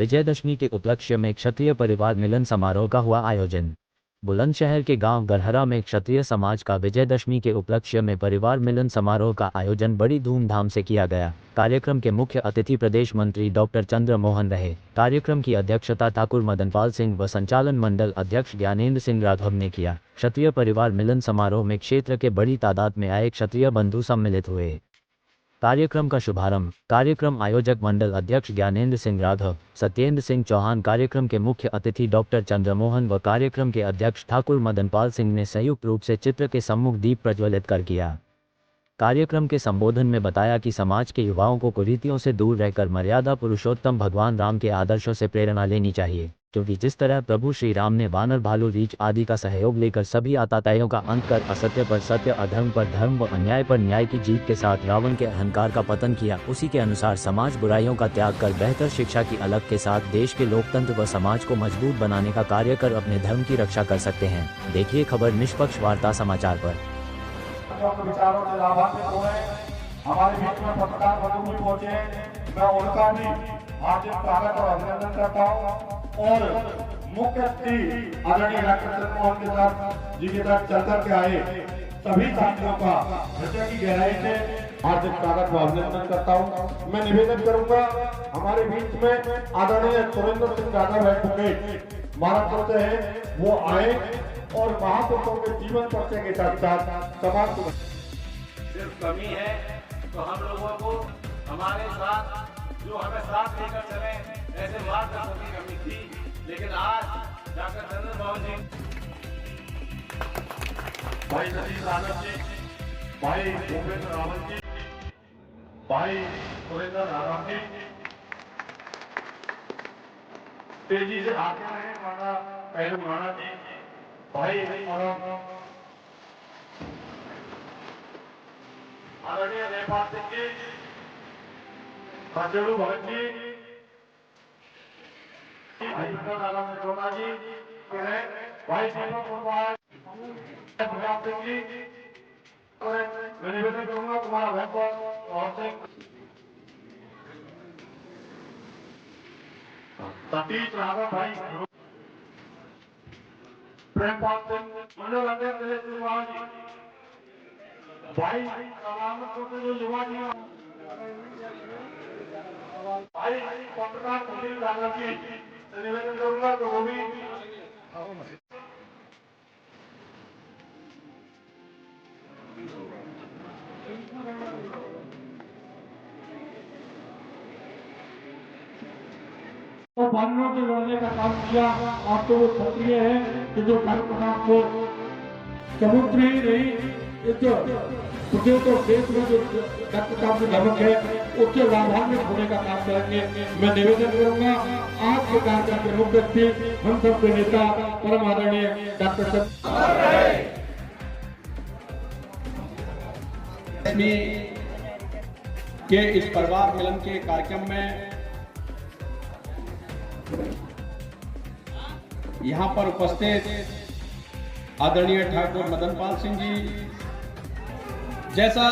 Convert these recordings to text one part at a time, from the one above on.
विजयदशमी के उपलक्ष्य में क्षत्रिय परिवार मिलन समारोह का हुआ आयोजन। बुलंदशहर के गांव गरहरा में क्षत्रिय समाज का विजयदशमी के उपलक्ष्य में परिवार मिलन समारोह का आयोजन बड़ी धूमधाम से किया गया। कार्यक्रम के मुख्य अतिथि प्रदेश मंत्री डॉक्टर चंद्र मोहन रहे। कार्यक्रम की अध्यक्षता ठाकुर मदनपाल सिंह व संचालन मंडल अध्यक्ष ज्ञानेंद्र सिंह राघव ने किया। क्षत्रिय परिवार मिलन समारोह में क्षेत्र के बड़ी तादाद में आए क्षत्रिय बंधु सम्मिलित हुए। कार्यक्रम का शुभारंभ कार्यक्रम आयोजक मंडल अध्यक्ष ज्ञानेंद्र सिंह राघव, सत्येंद्र सिंह चौहान, कार्यक्रम के मुख्य अतिथि डॉक्टर चंद्रमोहन व कार्यक्रम के अध्यक्ष ठाकुर मदनपाल सिंह ने संयुक्त रूप से चित्र के सम्मुख दीप प्रज्वलित कर किया। कार्यक्रम के संबोधन में बताया कि समाज के युवाओं को कुरीतियों से दूर रहकर मर्यादा पुरुषोत्तम भगवान राम के आदर्शों से प्रेरणा लेनी चाहिए, क्योंकि जिस तरह प्रभु श्री राम ने वानर, भालू, रीछ आदि का सहयोग लेकर सभी आतताइयों का अंत कर असत्य पर सत्य, अधर्म पर धर्म व अन्याय पर न्याय की जीत के साथ रावण के अहंकार का पतन किया, उसी के अनुसार समाज बुराइयों का त्याग कर बेहतर शिक्षा की अलख के साथ देश के लोकतंत्र व समाज को मजबूत बनाने का कार्य कर अपने धर्म की रक्षा कर सकते हैं। देखिए खबर निष्पक्ष वार्ता समाचार पर। विचारों से लाभान्वित हुए हमारे बीच में पत्रकार बंधु भी पहुंचे, मैं उनका भी हार्दिक स्वागत और अभिनंदन करता हूं और मुख्य अतिथि आदरणीय डॉक्टर चंद्रमोहन के साथ जी के साथ चल कर के आए सभी साथियों का हृदय की गहराई से हार्दिक स्वागत व अभिनंदन करता हूं। मैं निवेदन करूंगा हमारे बीच में आदरणीय सुरेंद्र सिंह यादव एडवोकेट महाराष्ट्र से है, वो आए और महापुरुषों के जीवन परिचय के साथ साथ समाज को सिर्फ कमी है तो हम लोगों को हमारे साथ जो हमें साथ लेकर चले ऐसे मार्गदर्शन की कमी थी, लेकिन आज डॉक्टर चंद्रमोहन जी, भाई नजीर राणा जी, भाई भूपेंद्र रावत जी, भाई सुरेंद्र राणा जी तेजी से आगे रहे, माना पहलू राणा जी, भाई आदरणीय नेपाल सिंह जी, बंजड़ू भगत जी, भाई दादा सोना जी, भाई दीपक कुमार, प्रताप सिंह जी, मैं निवेदन करूंगा तुम्हारा भैंस और सिंह सतीश राघव भाई, प्रेमपाल सिंह, मनोरंजन कुमार जी, भाई सलामत होते जो युवा जी, भाई पत्रकार सुनील राघव जी, निवेदन करूंगा तो वो भी तो बानरों के लड़ने का काम किया। आप तो वो क्षत्रिय है कि जो कार्यक्रम को समुद्र ही नहीं तो देश में जो कार्यक्रम की धमक है उसके लाभान्वित होने का काम करेंगे। मैं निवेदन करूंगा आज के कार्यक्रम के मुख्य अतिथि हम सबके नेता परम आदरणीय डॉक्टर के इस परिवार मिलन के कार्यक्रम में यहाँ पर उपस्थित आदरणीय ठाकुर मदनपाल सिंह जी, जैसा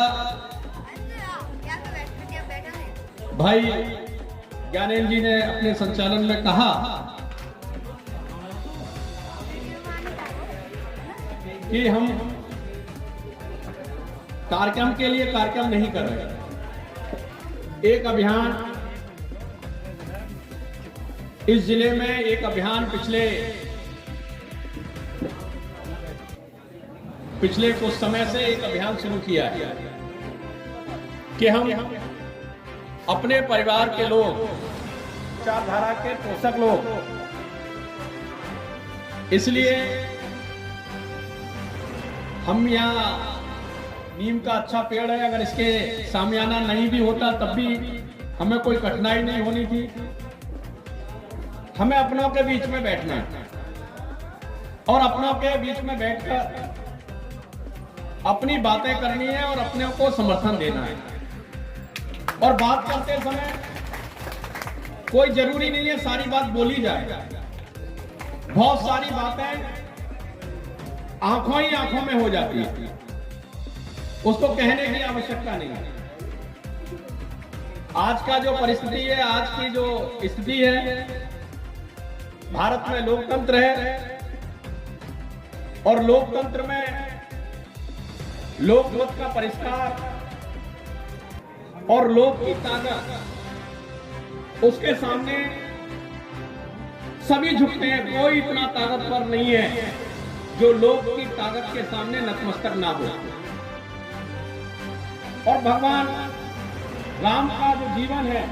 भाई ज्ञानेंद्र जी ने अपने संचालन में कहा कि हम कार्यक्रम के लिए कार्यक्रम नहीं कर रहे। एक अभियान इस जिले में, एक अभियान पिछले कुछ समय से एक अभियान शुरू किया है कि हम अपने परिवार के लोग, विचारधारा के पोषक लोग, इसलिए हम यहाँ नीम का अच्छा पेड़ है, अगर इसके सामियाना नहीं भी होता तब भी हमें कोई कठिनाई नहीं होनी थी। हमें अपनों के बीच में बैठना है और अपनों के बीच में बैठकर अपनी बातें करनी है और अपने को समर्थन देना है। और बात करते समय कोई जरूरी नहीं है सारी बात बोली जाए, बहुत सारी बातें आंखों ही आंखों में हो जाती है, उसको कहने की आवश्यकता नहीं है। आज का जो परिस्थिति है, आज की जो स्थिति है, भारत में लोकतंत्र है और लोकतंत्र में लोकमत का परिष्कार और लोक की ताकत, उसके सामने सभी झुकते हैं। कोई इतना ताकतवर नहीं है जो लोक की ताकत के सामने नतमस्तक ना हो। और भगवान राम का जो जीवन है,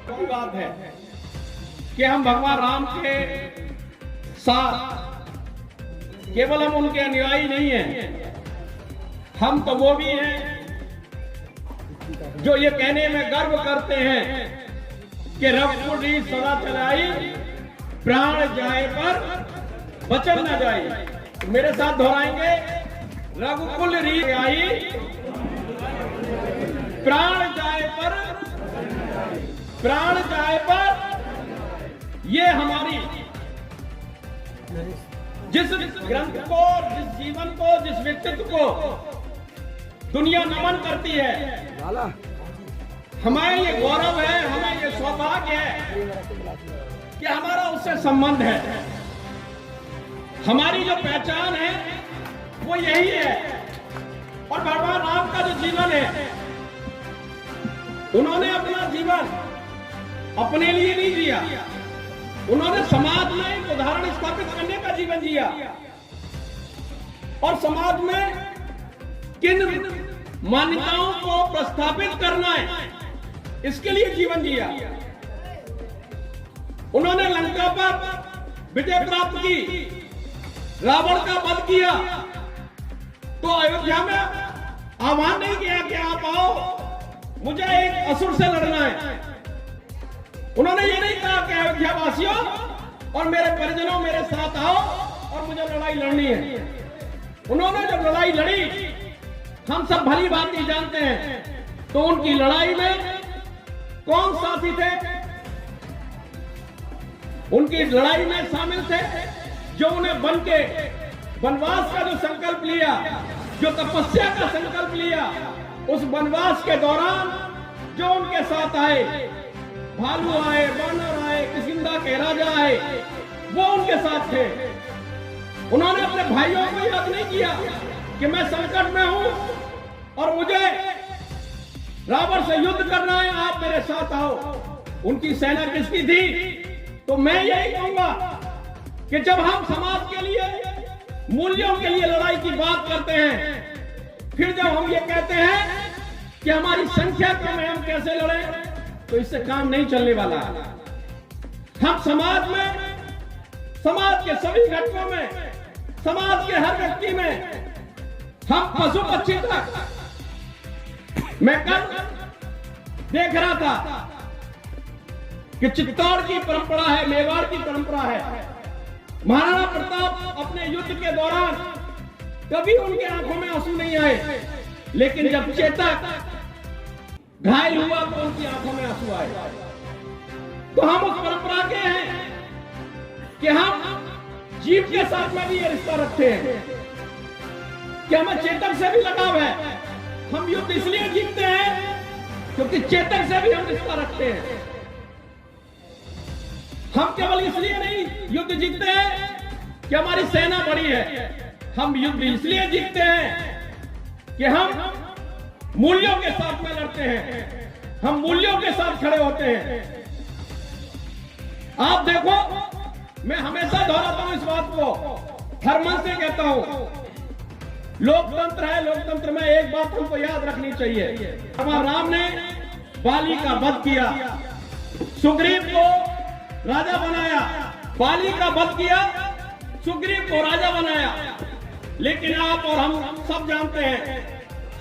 की बात है कि हम भगवान राम के साथ केवल हम उनके अनुयायी नहीं हैं, हम तो वो भी हैं जो ये कहने में गर्व करते हैं कि रघुकुल रीत सदा चलाई, प्राण जाए पर वचन न जाए। तो मेरे साथ दोहराएंगे, रघुकुल रीत आई, प्राण जाए पर ये हमारी जिस ग्रंथ को, जिस जीवन को, जिस व्यक्तित्व को दुनिया नमन करती है, हमें ये गौरव है, हमें ये सौभाग्य है कि हमारा उससे संबंध है। हमारी जो पहचान है वो यही है। और भगवान राम का जो जीवन है, उन्होंने अपना जीवन अपने लिए नहीं जिया, उन्होंने समाज में एक उदाहरण स्थापित करने का जीवन जिया और समाज में किन मान्यताओं को प्रस्थापित करना है, इसके लिए जीवन जिया। उन्होंने लंका पर विजय प्राप्त की, रावण का वध किया, तो अयोध्या में आह्वान नहीं किया कि आप आओ, मुझे एक असुर से लड़ना है। उन्होंने ये नहीं कहा कि अयोध्या वासियों और मेरे परिजनों मेरे साथ आओ और मुझे लड़ाई लड़नी है। उन्होंने जब लड़ाई लड़ी, हम सब भली भांति जानते हैं, तो उनकी लड़ाई में कौन साथी थे? उनकी लड़ाई में शामिल थे जो उन्हें वनवास का जो संकल्प लिया, जो तपस्या का संकल्प लिया, उस वनवास के दौरान जो उनके साथ आए, भालू आए, बानर आए, किसिंदा के राजा आए, वो उनके साथ थे। उन्होंने अपने भाइयों को याद नहीं किया कि मैं संकट में हूं और मुझे रावण से युद्ध करना है, आप मेरे साथ आओ। उनकी सेना किसकी थी? तो मैं यही कहूंगा कि जब हम समाज के लिए, मूल्यों के लिए लड़ाई की बात करते हैं, फिर जब हम ये कहते हैं कि हमारी संख्या कम है, हम कैसे लड़ें, तो इससे काम नहीं चलने वाला है। हम समाज में, समाज के सभी घटकों में, समाज के हर व्यक्ति में, हम पशु पक्षी तक, मैं कल देख रहा था कि चित्तौड़ की परंपरा है, मेवाड़ की परंपरा है। महाराणा प्रताप अपने युद्ध के दौरान कभी उनके आंखों में आंसू नहीं आए, लेकिन जब चेतक घायल हुआ तो उनकी आंखों में आंसू आए। तो हम उस परंपरा के हैं कि हम जीव के साथ में भी ये रिश्ता रखते हैं कि हमें चेतक से भी लगाव है। हम युद्ध इसलिए जीतते हैं क्योंकि चेतक से भी हम रिश्ता रखते हैं। हम केवल इसलिए नहीं युद्ध जीतते हैं कि हमारी सेना बड़ी है, हम युद्ध इसलिए जीतते हैं कि हम मूल्यों के साथ में लड़ते हैं, हम मूल्यों के साथ खड़े होते हैं। आप देखो, मैं हमेशा दोहराता हूं इस बात को, हर मन से कहता हूं, लोकतंत्र है, लोकतंत्र में एक बात हमको याद रखनी चाहिए। भगवान राम ने बाली का वध किया, सुग्रीव को राजा बनाया, बाली का वध किया, सुग्रीव को राजा बनाया। लेकिन आप और हम सब जानते हैं,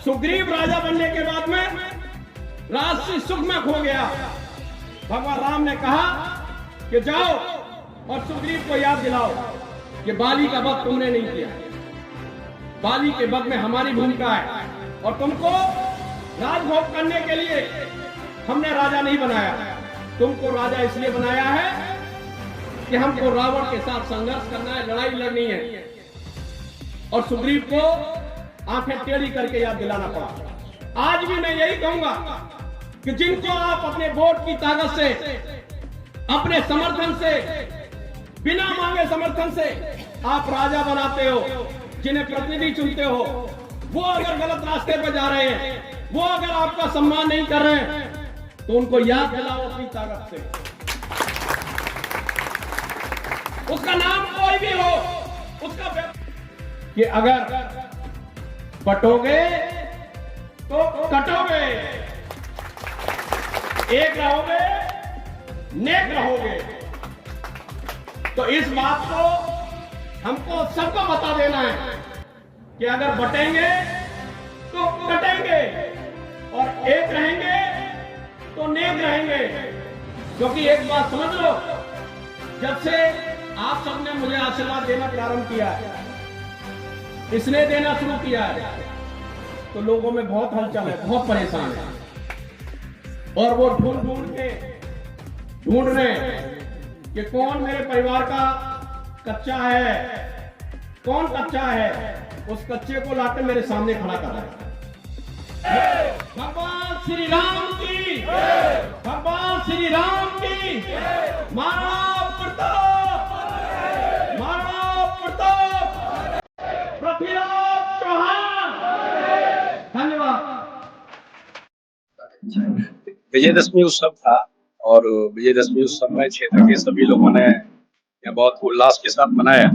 सुग्रीव राजा बनने के बाद में राजसी सुख में खो गया। भगवान राम ने कहा कि जाओ और सुग्रीव को याद दिलाओ कि बाली का वध तुमने नहीं किया, बाली के वध में हमारी भूमिका है, और तुमको राजभोग करने के लिए हमने राजा नहीं बनाया, तुमको राजा इसलिए बनाया है कि हमको रावण के साथ संघर्ष करना है, लड़ाई लड़नी है। और सुग्रीव को आंखें टेढ़ी करके याद दिलाना पड़ा। आज भी मैं यही कहूंगा, कि जिनको आप अपने वोट की ताकत से, अपने समर्थन से, बिना मांगे समर्थन से आप राजा बनाते हो, जिन्हें प्रतिनिधि चुनते हो, वो अगर गलत रास्ते पर जा रहे हैं, वो अगर आपका सम्मान नहीं कर रहे हैं, तो उनको याद दिलाओ अपनी ताकत से। उसका नाम कोई भी हो, उसका कि अगर बटोगे तो कटोगे, एक रहोगे नेक रहोगे। तो इस बात को हमको सबको बता देना है कि अगर बटेंगे तो कटेंगे और एक रहेंगे तो नेक रहेंगे। क्योंकि एक बात समझ लो, जब से आप सबने मुझे आशीर्वाद देना प्रारंभ किया है, इसने देना शुरू किया है, तो लोगों में बहुत हलचल है, बहुत परेशान है, और वो ढूंढ रहे हैं कि कौन मेरे परिवार का कच्चा है, कौन कच्चा है। उस कच्चे को लाके मेरे सामने खड़ा कर रहा है। भगवान श्री राम की, भगवान श्री राम की, महाराणा प्रताप, महाराणा प्रताप, पृथ्वीराज चौहान। धन्यवाद। विजयदशमी उत्सव था और विजयदशमी उत्सव में क्षेत्र के सभी लोगों ने यह बहुत उल्लास के साथ मनाया।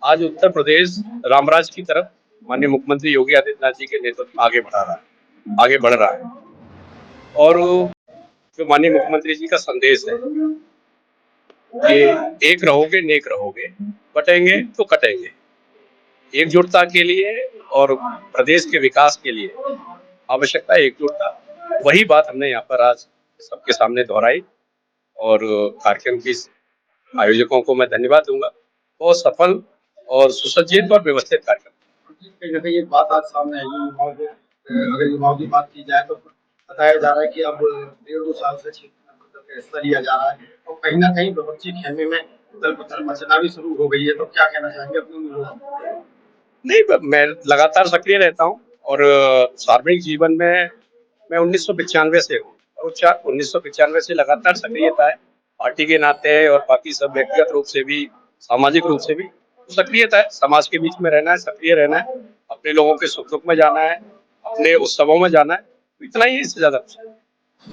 आज उत्तर प्रदेश रामराज की तरफ माननीय मुख्यमंत्री योगी आदित्यनाथ जी के नेतृत्व में आगे बढ़ रहा है। और जो माननीय मुख्यमंत्री जी का संदेश है कि एक रहोगे नेक रहोगे, बटेंगे तो कटेंगे, एकजुटता के लिए और प्रदेश के विकास के लिए आवश्यकता है एकजुटता। वही बात हमने यहाँ पर आज सबके सामने दोहराई और कार्यक्रम की आयोजकों को मैं धन्यवाद दूंगा। बहुत सफल और सुसज्जित और व्यवस्थित कार्यक्रम। कहीं ना कहीं एक बात आज सामने आई, अगर युवाओं की बात की जाए तो बताया जा रहा है कि अब 1.5-2 साल से क्षेत्र का हिस्सा लिया जा रहा है और कहीं ना कहीं विपक्षी खेमे में उथल पुथल मचना भी शुरू हो गई है। तो क्या कहना चाहेंगे अपने लोगों? नहीं, मैं लगातार सक्रिय रहता हूँ और सार्वजनिक जीवन में मैं 1995 से हूँ और 1995 से लगातार सक्रियता है पार्टी के नाते और बाकी सब व्यक्तिगत रूप से भी, सामाजिक रूप से भी सक्रियता है। समाज के बीच में रहना है, सक्रिय रहना है, अपने लोगों के सुख दुख में जाना है, अपने उत्सवों में जाना है, इतना ही, इससे ज्यादा कुछ।